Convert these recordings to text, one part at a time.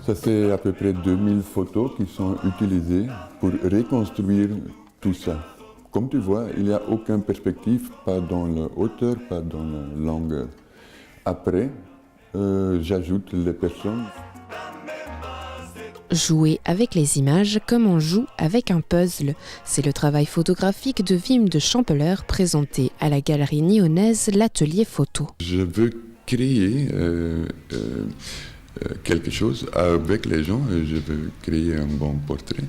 Ça, c'est à peu près 2000 photos qui sont utilisées pour reconstruire tout ça. Comme tu vois, il n'y a aucune perspective, pas dans la hauteur, pas dans la longueur. Après, j'ajoute les personnes. Jouer avec les images comme on joue avec un puzzle. C'est le travail photographique de Wim de Champeleur présenté à la galerie nyonnaise L'Atelier Photo. Je veux créer quelque chose avec les gens, je veux créer un bon portrait.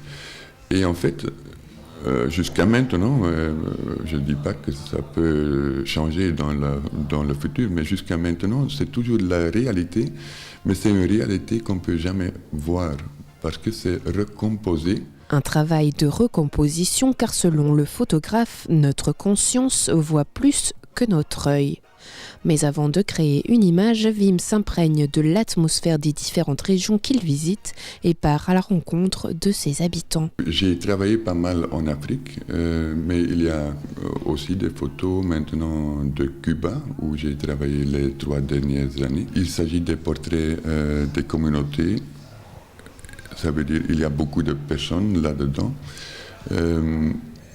Et en fait, jusqu'à maintenant, je ne dis pas que ça peut changer dans le futur, mais jusqu'à maintenant, c'est toujours la réalité, mais c'est une réalité qu'on ne peut jamais voir, parce que c'est recomposé. Un travail de recomposition car selon le photographe, notre conscience voit plus que notre œil. Mais avant de créer une image, Wim s'imprègne de l'atmosphère des différentes régions qu'il visite et part à la rencontre de ses habitants. J'ai travaillé pas mal en Afrique, mais il y a aussi des photos maintenant de Cuba, où j'ai travaillé les 3 dernières années. Il s'agit des portraits des communautés. Ça veut dire qu'il y a beaucoup de personnes là-dedans.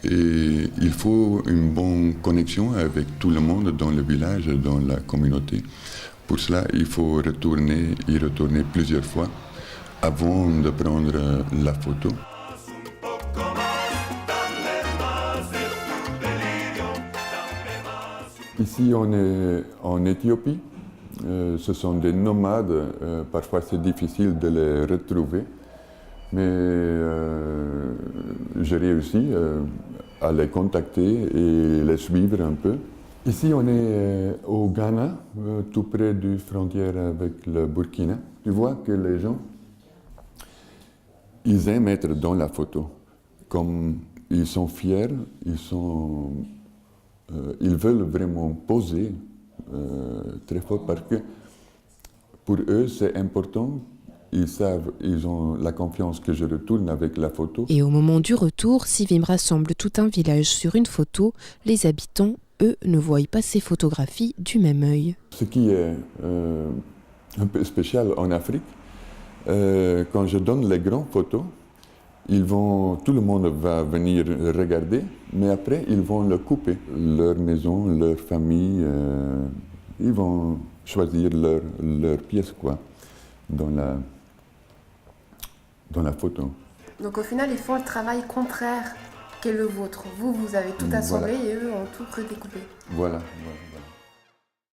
Et il faut une bonne connexion avec tout le monde dans le village, dans la communauté. Pour cela, il faut y retourner plusieurs fois avant de prendre la photo. Ici, on est en Éthiopie. Ce sont des nomades. Parfois, c'est difficile de les retrouver. Mais j'ai réussi à les contacter et les suivre un peu. Ici, on est au Ghana, tout près du frontière avec le Burkina. Tu vois que les gens, ils aiment être dans la photo. Comme ils sont fiers, ils veulent vraiment poser très fort parce que pour eux, c'est important. Ils savent, ils ont la confiance que je retourne avec la photo. Et au moment du retour, si Wim rassemble tout un village sur une photo, les habitants, eux, ne voient pas ces photographies du même œil. Ce qui est un peu spécial en Afrique, quand je donne les grandes photos, tout le monde va venir regarder, mais après, ils vont le couper. Leur maison, leur famille, ils vont choisir leur pièce, quoi, dans la photo. Donc au final, ils font le travail contraire qu'est le vôtre. Vous avez tout assemblé et eux ont tout redécoupé. Voilà.